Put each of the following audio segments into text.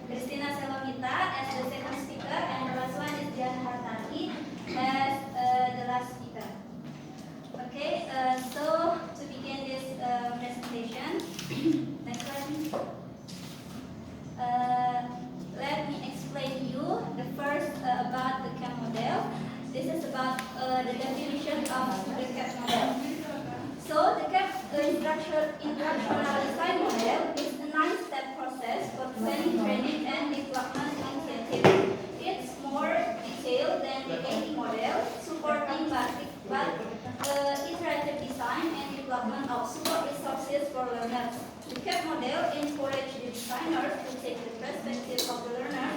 Christina Salomita as the second speaker, and the last one is Dian Hartati as the last speaker. Okay, so to begin this presentation, next slide. Let me explain you the first about the CAP model. This is about the definition of the CAP model. So the CAP instructional design model is a 9-step process for planning, training, and development initiative. It's more detailed than the AD model, supporting but iterative design and development of support resources for learners. The CAP model encourages the designers to take the perspective of the learner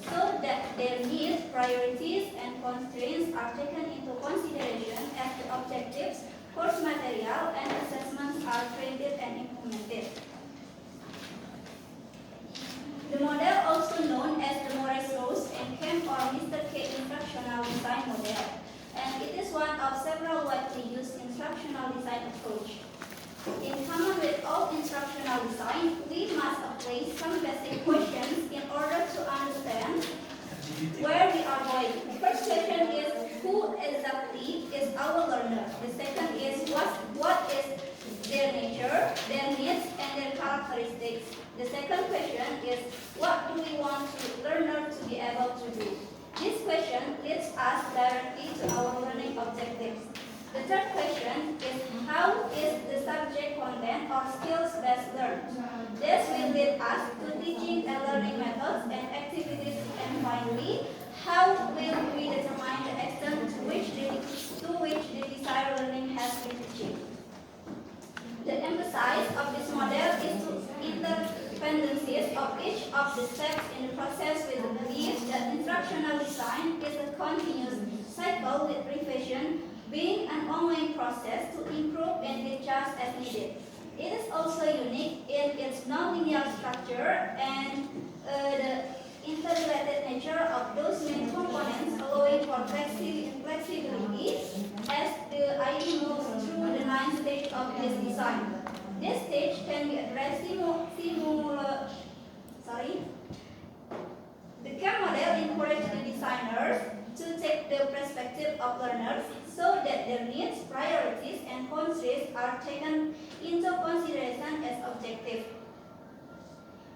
so that their needs, priorities, and constraints are taken into consideration as the objectives, course material, and assessments are created and implemented. The model, also known as the Morris-Rose and Kemp or Mr. K instructional design model, and it is one of several widely used instructional design approach. In common with all instructional design, we must apply some basic questions in order to understand where we are going. The first question is, who exactly is our learner? The second is, what is their nature, their needs, and their characteristics? The second question is, what do we want the learner to be able to do? This question leads us directly to our learning objectives. The third question is, how is the subject content or skills best learned? This will lead us to teaching and learning methods and activities. And finally, how will we determine the extent to which the desired learning has been achieved? The emphasis of this model is to interdependencies of each of the steps in the process with the belief that instructional design is a continuous cycle with revision being an ongoing process to improve and adjust as needed. It is also unique in its non-linear structure and the interrelated nature of those main components, allowing for flexibility as the idea moves through the 9 stages of this design. This stage can be addressed The CAP model encourages the designers to take the perspective of learners so that their needs, priorities, and constraints are taken into consideration as objective.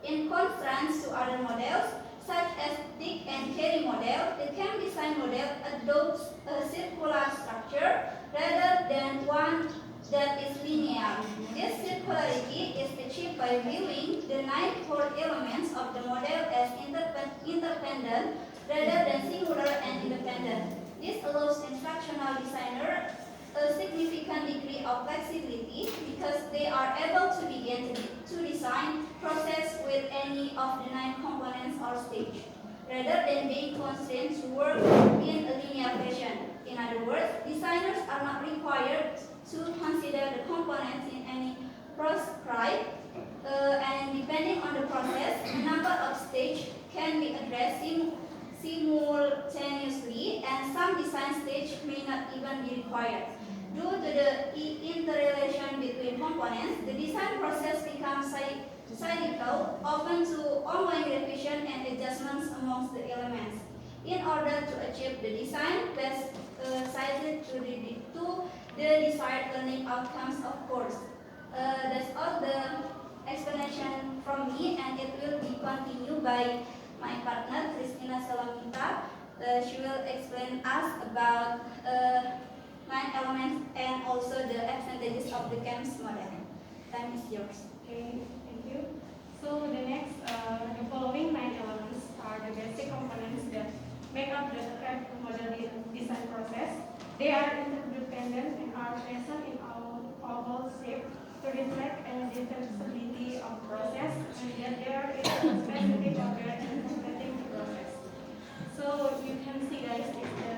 In contrast to other models, such as Dick and Carey model, the CAP design model adopts a circular structure rather than one that is linear. This circularity is achieved by viewing the 9 core elements of the model as interdependent rather than singular and independent. This allows instructional designers a significant degree of flexibility because they are able to begin to design process with any of the 9 components or stage, rather than being constrained to work in a linear fashion. In other words, designers are not required to consider the components in any prescribed, and depending on the process, the number of stages can be addressed simultaneously, and some design stages may not even be required. Due to the interrelation between components, the design process becomes cyclical, often to ongoing revision and adjustments amongst the elements. In order to achieve the design best sized to the desired learning outcomes, of course. That's all the explanation from me, and it will be continued by my partner, Christina Salomita. She will explain us about 9 elements and also the advantages of the CAMS model. Time is yours. Okay, thank you. So the following 9 elements are the basic components that make up the CAP model design process. They are interdependent and are present in our overall shape to reflect the flexibility of the process, and that they are specific order in completing the process. So you can see, guys, is the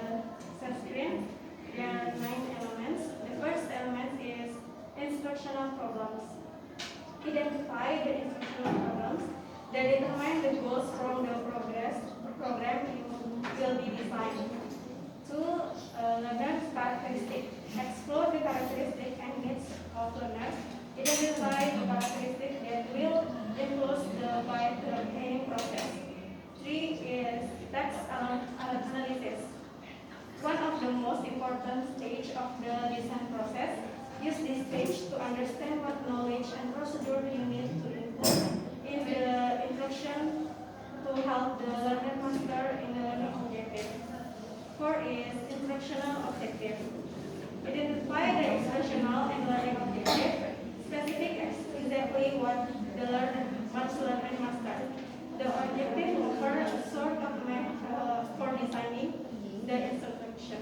set screen. There are 9 elements. The first element is instructional problems. Identify the instructional problems that determine the goals from the program you will be designing. 2. Learner characteristics. Explore the characteristics and needs of learners Identify the characteristics that will influence the byte training process. 3 is text analysis. One of the most important stage of the design process. Use this stage to understand what knowledge and procedure you need to include in the instruction to help the learner master in the learning objective. 4 is instructional objective. Identify the instructional and learning objective. Specific exactly what the learner wants to learn and master. The objective offer a sort of map for designing the instruction.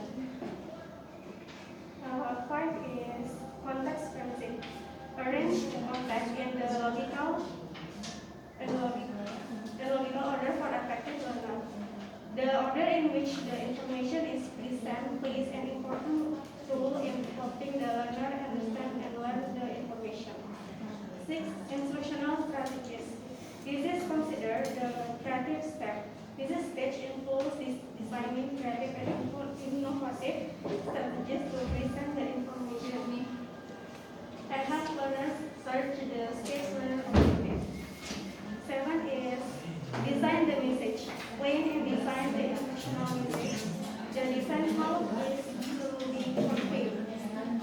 5 is context fencing. Arrange the context in the logical order for effective learner. The order in which the information is presented plays an important role in helping the learner understand and learn the information. 6. Instructional strategies. This is considered the creative step. This stage includes designing creative and innovative strategies to present the information and help learners search the stage learner objective. 7 is design the message. Plan and design the instructional message. The design how is to be conveyed.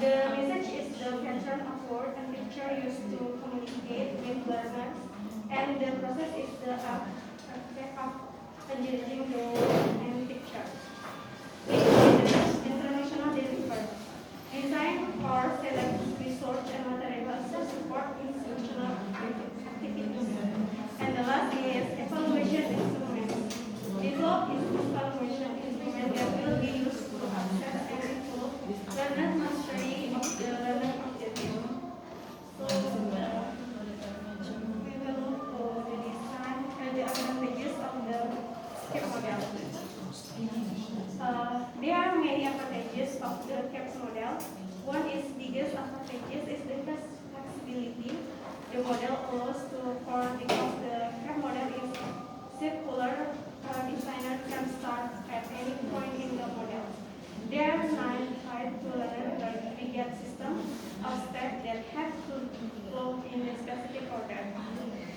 The message is the pattern of word and picture used to communicate with learners, and the process is the act of engaging the word and picture. International delivery. Design or select resource and materials to support instructional activities. And the last is evaluation instruments. Develop evaluation instruments that will be used to assess and improve learner mastery of the learning objective. So, we will look for the design and the advantages of the CAP model. There are many advantages of the CAPS model. One is biggest advantages is the flexibility. The model allows for because the CAP model is circular, designer can start at any point in the model. There are 9 types to learn the BGAT system of steps that have to flow in a specific order.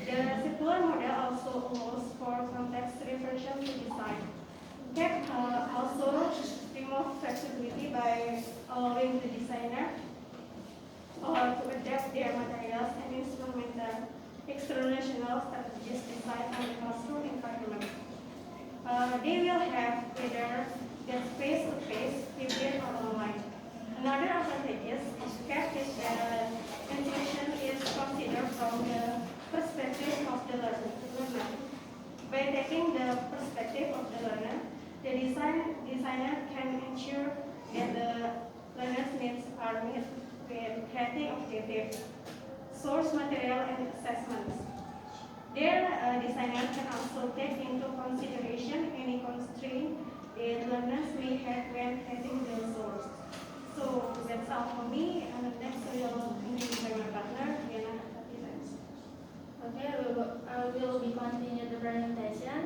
The circular model also allows for context reversion to design. CAP also removes flexibility by allowing the designer to adapt their materials and instrumental external strategies designed on the classroom environment. They will have whether that's face-to-face, hybrid, or online. Another advantage of CAP is that instruction is considered from the perspective of the learner. By taking the perspective of the learner, the designer can ensure that the learner's needs are met with creating objectives, source material, and assessments. Their designer can also take into consideration any constraint that learners may have when creating the source. So that's all for me. And next we will introduce my partner, Diana. Okay, I will be continue the presentation.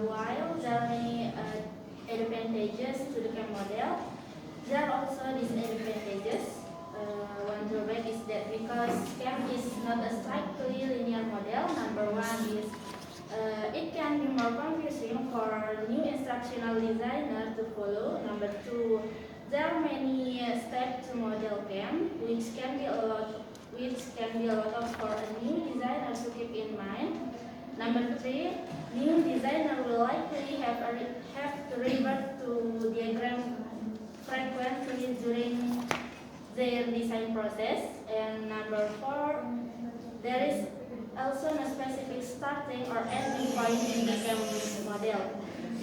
While there are many advantages to the CAP model, there are also disadvantages. One drawback is that because CAP is not a strictly linear model, number one is it can be more confusing for new instructional designer to follow. Number two, there are many steps to model CAP, which can be a lot for a new designer to keep in mind. Number three, new designer will likely have to revert to diagram frequently during their design process. And number four, there is also no specific starting or ending point in the CAP model.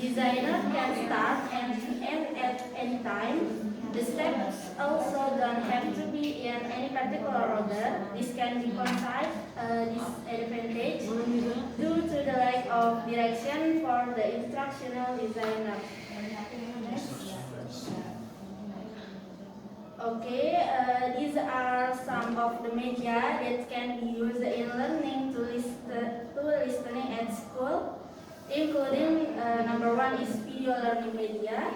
Designer can start and end at any time. The steps also don't have to be in any particular order. This can be considered a disadvantage due to the lack of direction for the instructional designer. Okay, these are some of the media that can be used in learning to listening at school, including number one is video learning media,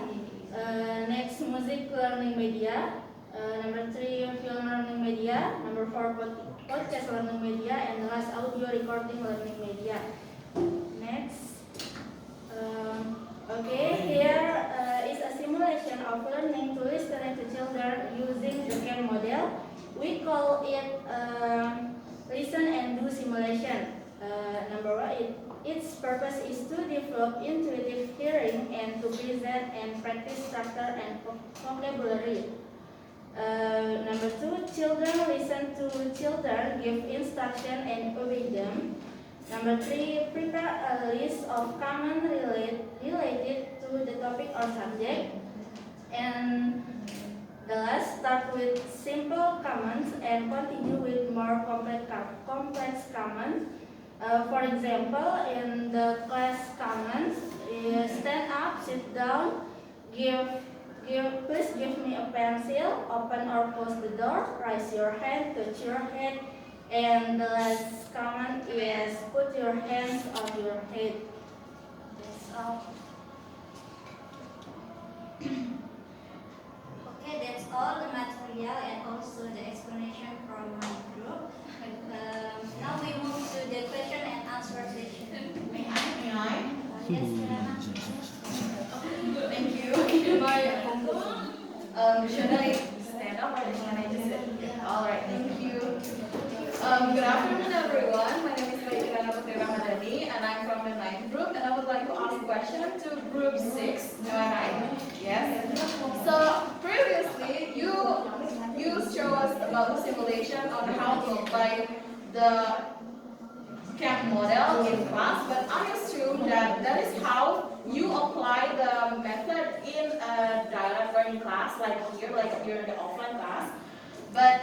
next music learning media, Number 3, film learning media. Number 4, podcast learning media. And the last, audio recording learning media. Next. Okay, here is a simulation of learning to listen to children using the CAM model. We call it listen and do simulation. Number 1, its purpose is to develop intuitive hearing and to present and practice structure and vocabulary. Number 2, children listen to children, give instruction and obey them. Number 3, prepare a list of comments related to the topic or subject. And the last, start with simple comments and continue with more complex comments. For example, in the class comments, stand up, sit down, please give me a pencil, open or close the door, raise your hand, touch your head, and the last comment is put your hands on your head. That's all. Okay, that's all the material and also the explanation from my group. Now we move to the question and answer session. May I? Yes, Kirana. Thank you. Should I stand up or can I just sit? Alright, thank you. Good afternoon everyone. My name is Kirana Putri Ramadhani and I'm from the 9th group and I would like to ask a question to group 6. Yes? So previously you showed us about the simulation on how to apply the CAM model in class, but I assume that is how you apply the method in a direct learning class, like here in the offline class. But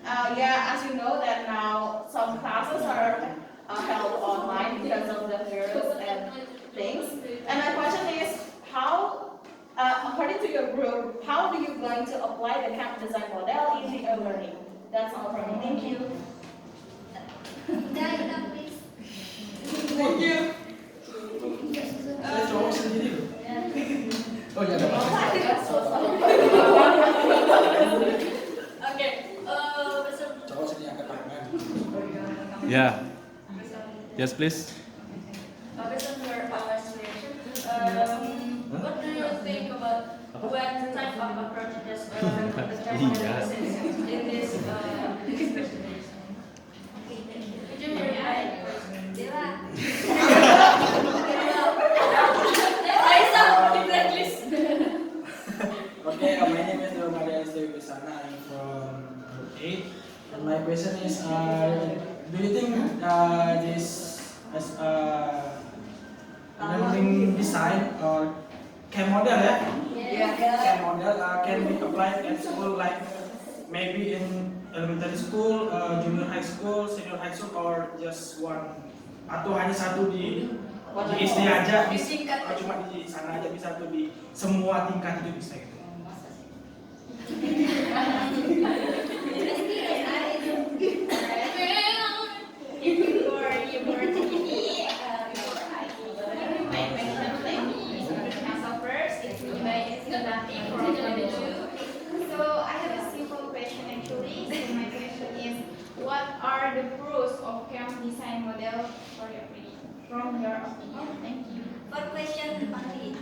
as you know that now some classes are held online because of the virus and things. And my question is, how, according to your group, how do you going to apply the CAM design model in the e-learning? That's all from me. Thank you. Dalina, please. Thank you. Saya cowok sendiri loh. Oh ya, ada Okay. cowok sendiri angkat tangan. Yeah. Yes, please. Based on your evaluation, what do you think about what type of approaches Iya. in this presentation? Could you provide? Dewa. Okay, my name is Maria Estevesana. I'm from Group 8. And my question is, do you think this as learning design or CAM model, CAM model can be applied at school, like maybe in elementary school, junior high school, senior high school, or just one, atau hanya satu di SD aja, atau cuma di sana aja, bisa tuh di semua tingkat itu bisa gitu. So I have a simple question actually. So my question is, what are the pros of CAM design model for your opinion? From your opinion, thank you. For question only.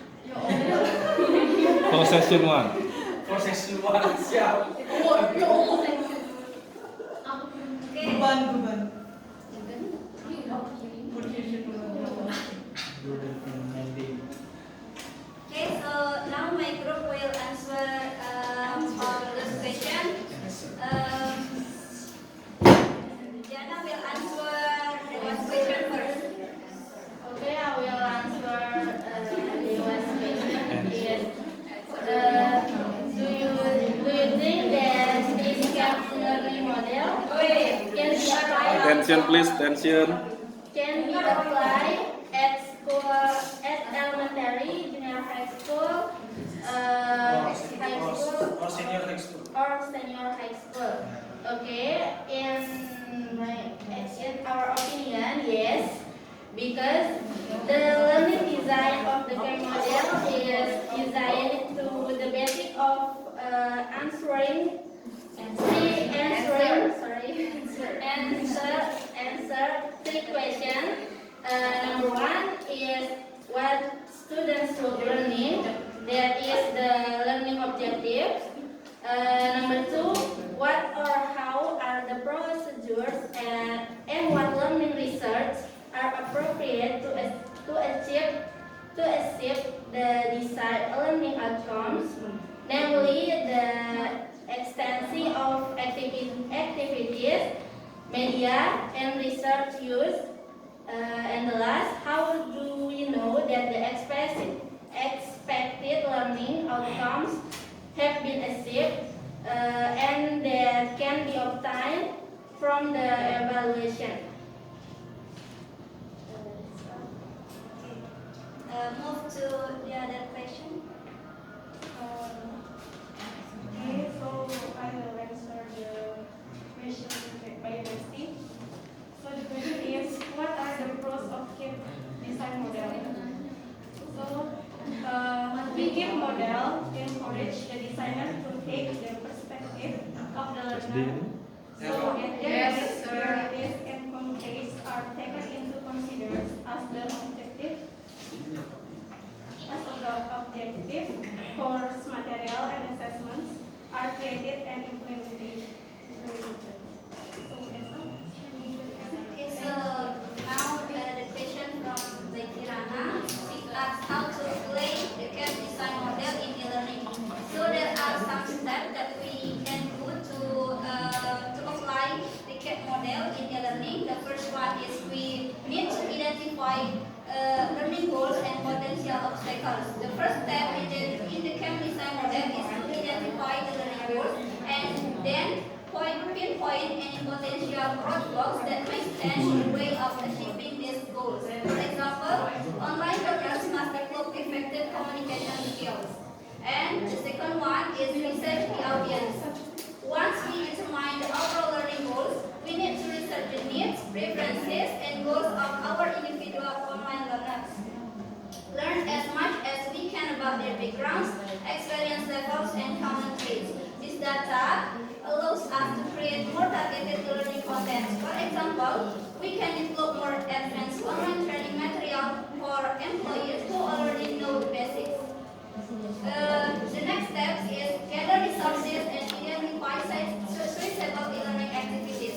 For session 1. Proses luar siap. Okay. Beban. Okay, so now my group will answer all those questions. Jana will answer the one question first. Okay, I will answer the last question. Yes. Do you think that this CAM learning model can be applied? Attention, please. Attention. Can be applied at school, at elementary, junior high school, high school, Or senior high school. or senior high school. Okay, in our opinion, yes, because the learning design of the CAM model is designed to the basic of answering answer three questions. Number one is what students should learning. That is the learning objectives. Number two, what or how are the procedures and what learning research are appropriate to achieve the desired learning outcomes, namely the extension of activities, media, and research use. And the last, how do we know that the expected learning outcomes have been achieved and that can be obtained from the evaluation? Move to the other question. Okay, so I will answer the question by Besti. So the question is, what are the pros of KIP design model? So, KIP model encourage the designer to take the perspective of the learner. So that their Yes, sir. priorities and context are taken into consideration as the objective course material and assessments are created and implemented. Okay, so now the question from the Kirana. It asks how to apply the CAP design model in e-learning. So there are some steps that we can do to apply the CAP model in e-learning. The first one is we need to identify learning goals and potential obstacles. The first step in the CAP design model is to identify the learning goals and then pinpoint any potential roadblocks that may stand in the way of achieving these goals. For example, online learners must develop effective communication skills. And the second one is research the audience. Once we determine the overall learning goals, we need to research the needs, preferences, and goals of our individual online learners. Learn as much as we can about their backgrounds, experience levels, and common traits. This data allows us to create more targeted learning content. For example, we can develop more advanced online training material for employees who already know the basics. The next step is gather resources and identify suitable e-learning activities.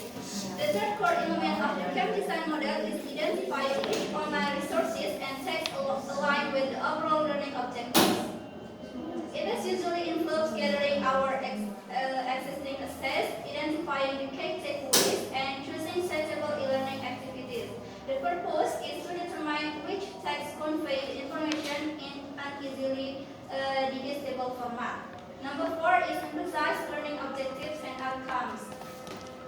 The third core element of the CAP design model is identifying which online resources and texts align with the overall learning objectives. It is usually involves gathering our existing assets, identifying the key takeaways, and choosing suitable e-learning activities. The purpose is to determine which text convey information in an easily digestible format. Number 4 is emphasize learning objectives and outcomes.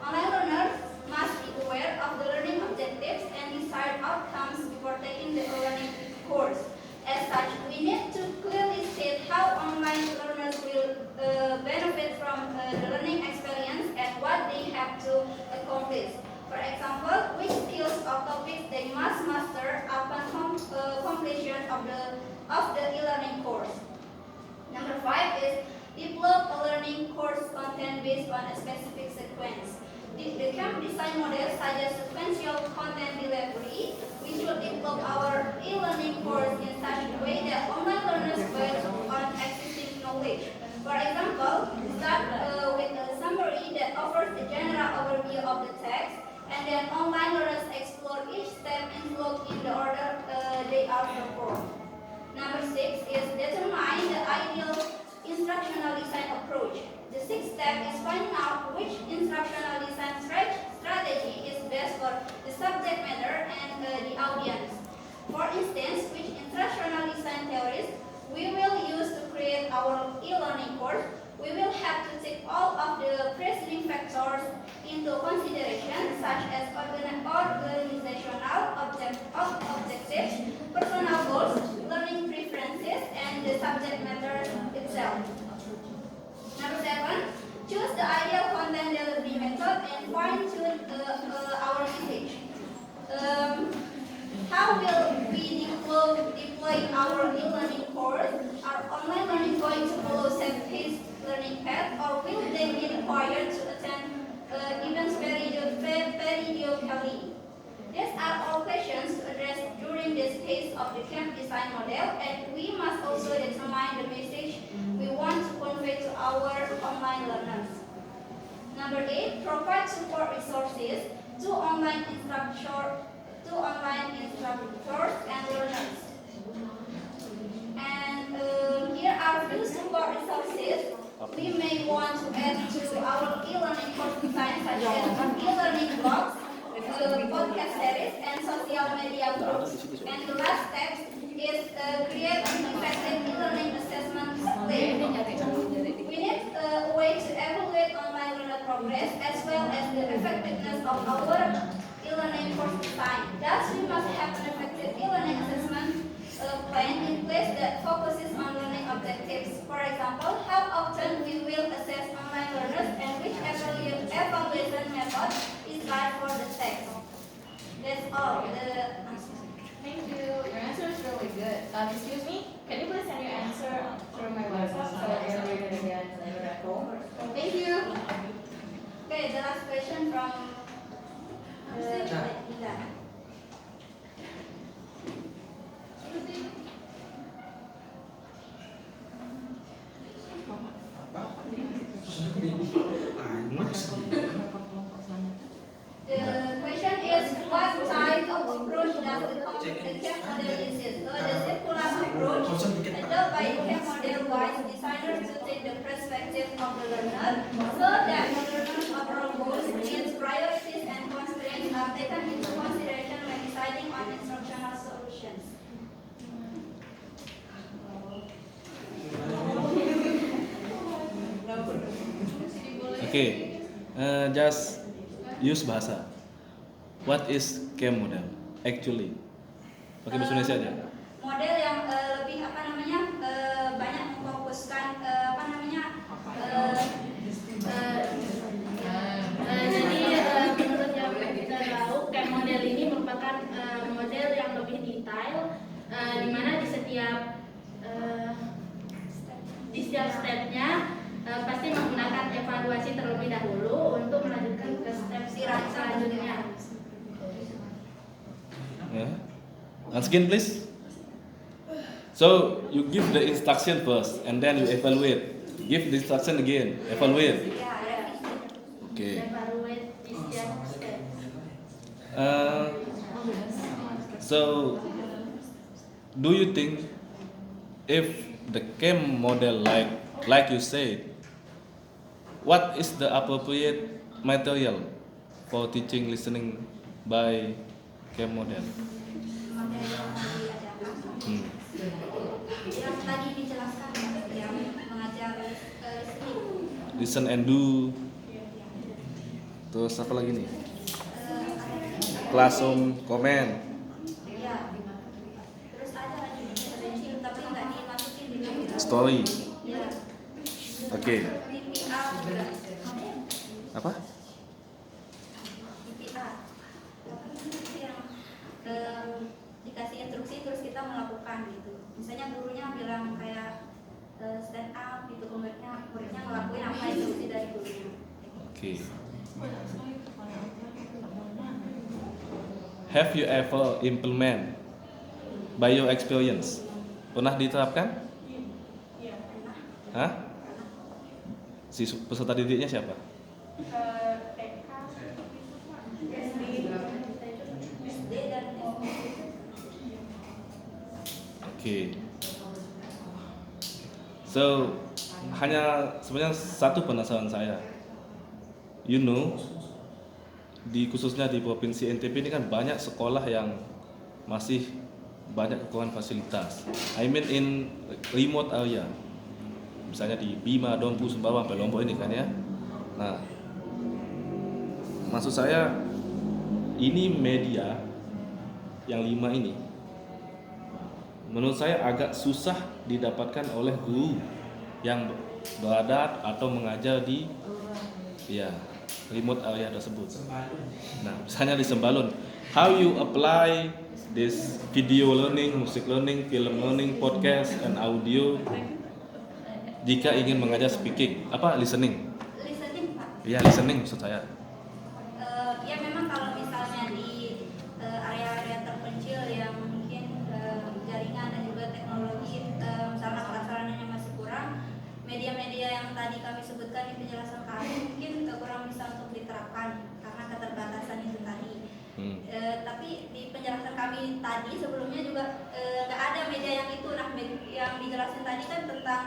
Online learners must be aware of the learning objectives and desired outcomes before taking the learning course. As such, we need to clearly state how online learners will benefit from the learning experience and what they have to accomplish. For example, which skills or topics they must master upon completion of the e-learning course. Number 5 is develop a learning course content based on a specific sequence. The CAP design model suggests sequential content delivery. We should develop our e-learning course in such a way that online learners build on existing knowledge. For example, start with a summary that offers a general overview of the text, and then online learners explore each step involved in the order they are performed. Number 6 is determine the ideal instructional design approach. The sixth step is finding out which instructional design strategy is best for the subject matter and the audience. For instance, which instructional design theories we will use to create our e-learning course. We will have to take all of the preceding factors into consideration, such as organizational objectives, personal goals, learning preferences, and the subject matter itself. Number 7, choose the ideal content delivery method and fine-tune our message. How will we deploy our e-learning course? Are online learning going to follow set-paced learning path, or phase of the camp design model, and we must also determine the message we want to convey to our online learners. Number 8, provide support resources to online instructors and learners. And here are few support resources we may want to add to our e-learning course design, such as e-learning blogs, podcast series, and social media groups. And the last step is create an effective e-learning assessment plan. We need a way to evaluate online learner progress as well as the effectiveness of our e-learning course design. Thus, we must have an effective e-learning assessment plan in place that focuses on learning objectives. For example, how often we will assess online learners and which evaluation method is right for the text. That's all. Thank you. Your answer is really good. Excuse me, can you please send your answer through my WhatsApp so I can read it again later at home? Thank you. Okay, the last question from Ida. The question is, what type of approach does the camp model uses? The circular approach adopted by the camp model wise designers to take the perspective of the learner so that the learner's overall goals, needs, priorities, and constraints are taken into consideration when deciding on instructional solutions. Okay, just use bahasa. What is camp model? Actually, pakai bahasa Indonesia aja. Model yang lebih banyak memfokuskan jadi menurut yang kita tahu, camp model ini merupakan model yang lebih detail, di mana di setiap stepnya pasti menggunakan evaluasi terlebih dahulu untuk melanjutkan ke step selanjutnya. Yeah. Once again, please. So you give the instruction first, and then you evaluate. Give the instruction again, evaluate. Okay. Evaluate di setiap step. So, do you think if the camp model, like you said, what is the appropriate material for teaching listening by camp model? Model yang diadakan, yang tadi dijelaskan, yang mengajar listening. Listen and do. Terus apa lagi nih? Classroom comment. Ya. Terus ada lagi intervensi tapi nggak dimasukin di dalam. Story. Ya. Oke. DPR juga. Apa? DPR. Yang dikasih instruksi terus kita melakukan gitu. Misalnya gurunya bilang kayak stand up gitu, muridnya ngelakuin apa instruksi dari gurunya. Oke. Have you ever implement by your experience? Pernah diterapkan? Iya. Hah? Si peserta didiknya siapa? TK, SD dan Oke. So, hanya sebenarnya satu penasaran saya. You know, khususnya di provinsi NTB ini kan banyak sekolah yang masih banyak kekurangan fasilitas. I mean in remote area. Misalnya di Bima, Dompu, Sumbawa, sampai Lombok ini kan ya. Nah, maksud saya ini media yang 5 ini menurut saya agak susah didapatkan oleh guru yang berada atau mengajar di remote area tersebut. Nah, misalnya di Sembalun, how you apply this video learning, music learning, film learning, podcast, and audio jika ingin mengajar speaking, listening? listening Pak. Ya, listening maksud saya. Ya memang kalau misalnya di area-area terpencil yang mungkin tadi sebelumnya juga nggak ada media yang itu. Nah, yang dijelasin tadi kan tentang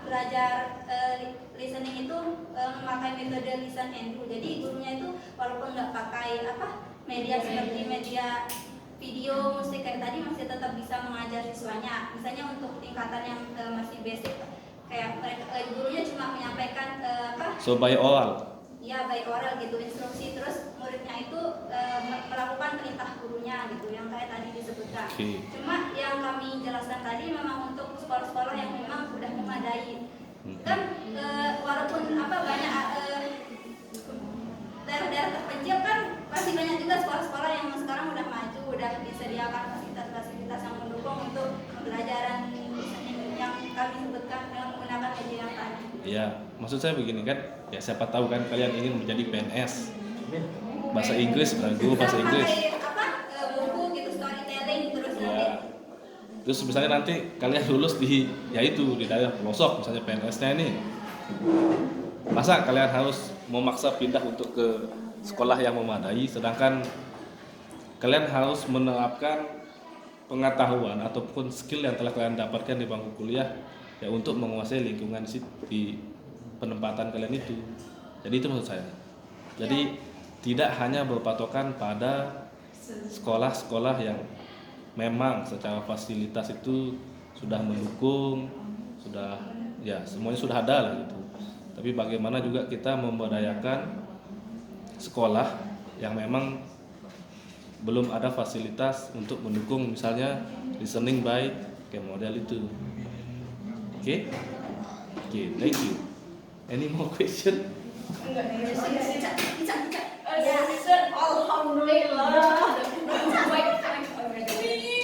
belajar listening itu memakai metode listen and do. Jadi gurunya itu walaupun nggak pakai media seperti media video, musik kayak tadi, masih tetap bisa mengajar siswanya. Misalnya untuk tingkatan yang masih basic, kayak gurunya cuma menyampaikan So by oral. ya by oral gitu, instruksi, terus muridnya itu melakukan perintah gurunya gitu, yang kayak tadi disebutkan. Oke. Cuma yang kami jelaskan tadi memang untuk sekolah-sekolah yang memang udah memadai. Kan walaupun banyak daerah-daerah terpencil kan masih banyak juga sekolah-sekolah yang sekarang udah maju, udah disediakan fasilitas-fasilitas yang mendukung untuk pembelajaran yang kami sebutkan dengan menggunakan media yang tadi. Ya, maksud saya begini kan, ya siapa tahu kan kalian ingin menjadi PNS. Bahasa Inggris, guru bahasa Inggris. Buku gitu, storytelling, terus Ya. Terus misalnya nanti kalian lulus di daerah pelosok, misalnya PNS-nya ini. Masa kalian harus memaksa pindah untuk ke sekolah yang memadai, sedangkan kalian harus menerapkan pengetahuan ataupun skill yang telah kalian dapatkan di bangku kuliah ya untuk menguasai lingkungan di penempatan kalian itu. Jadi itu maksud saya. Jadi tidak hanya berpatokan pada sekolah-sekolah yang memang secara fasilitas itu sudah mendukung, sudah ya semuanya sudah ada lah gitu. Tapi bagaimana juga kita memberdayakan sekolah yang memang belum ada fasilitas untuk mendukung misalnya listening by kayak model itu. Oke, thank you. Any more question? Alhamdulillah.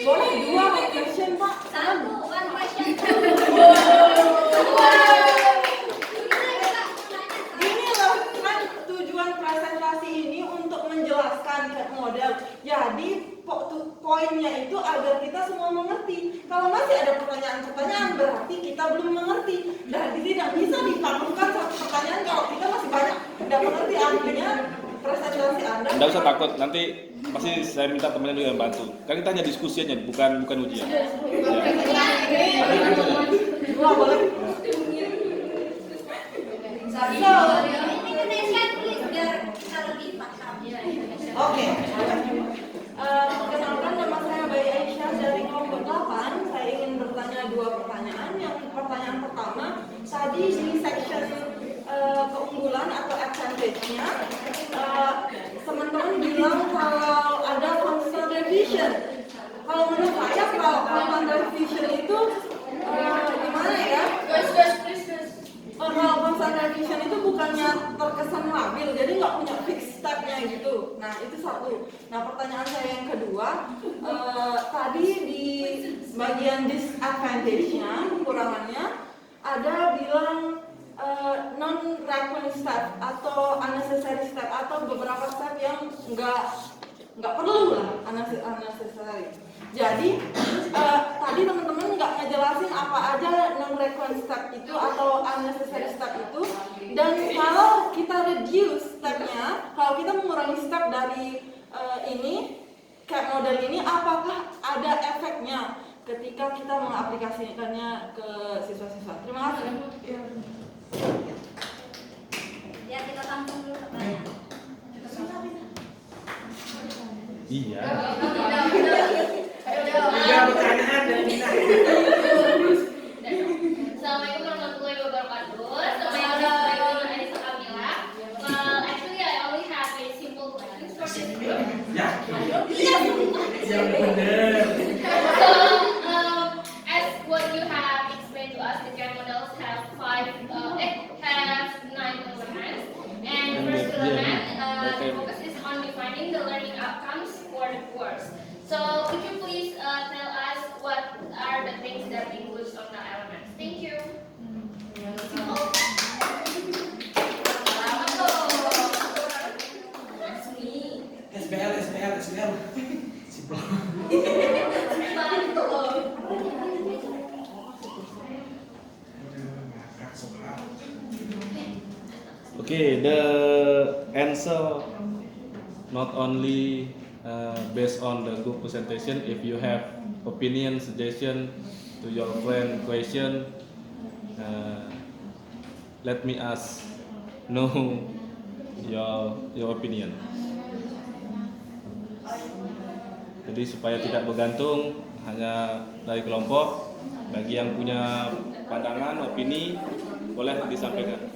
Boleh 2 question Pak? one question. Gini loh, kan tujuan presentasi ini untuk menjelaskan cat model. Jadi poinnya itu agar kita semua mengerti. Kalau masih ada pertanyaan-pertanyaan berarti kita belum mengerti. Dan tidak bisa dipadukan satu pertanyaan kalau kita masih banyak tidak mengerti. Artinya presentasi Anda. Tidak usah takut, nanti pasti saya minta temannya juga yang bantu. Kan kita hanya diskusi aja, bukan ujian. Ya. Dua boleh. Indonesia please biar kita lebih paham. Oke. Perkenalkan, nama saya Bayi Aisyah dari kelompok 8. Saya ingin bertanya 2 pertanyaan. Yang pertanyaan pertama, tadi di section keunggulan atau advantage-nya, teman-teman bilang kalau ada constant revision. Kalau menurut saya, kalau constant revision itu gimana ya? Kalau constant revision itu bukannya terkesan labil, jadi nggak punya fix step-nya gitu. Nah itu satu. Nah pertanyaan saya yang kedua, tadi di bagian disadvantage-nya, kekurangannya, ada bilang non-requisite step atau unnecessary step atau beberapa step yang nggak perlu lah unnecessary. Jadi tadi teman-teman nggak ngejelasin apa aja non-requisite step itu atau unnecessary step itu, dan kalau kita reduce stepnya, kalau kita mengurangi step dari ini CAP model ini, apakah ada efeknya ketika kita mengaplikasikannya ke siswa-siswa? Terima kasih. Ya, kita tampung dulu pertanyaan. Iya. Tiga pertanyaan dan kita. Assalamualaikum warahmatullahi wabarakatuh. Saya Anissa Kamila. Well, actually I only have a simple questions for this group. Ya. Yang benar. So, as what you have explained to us, the CAM models have have 9 elements. And the first element, the focus is on defining the learning outcomes for the course. So, could you please tell us what are the things that includes on the elements? Thank you. SPL. Okay, the answer not only based on the group presentation. If you have opinion, suggestion to your friend, question, let me know your opinion. Jadi supaya tidak bergantung hanya dari kelompok, bagi yang punya pandangan, opini boleh disampaikan.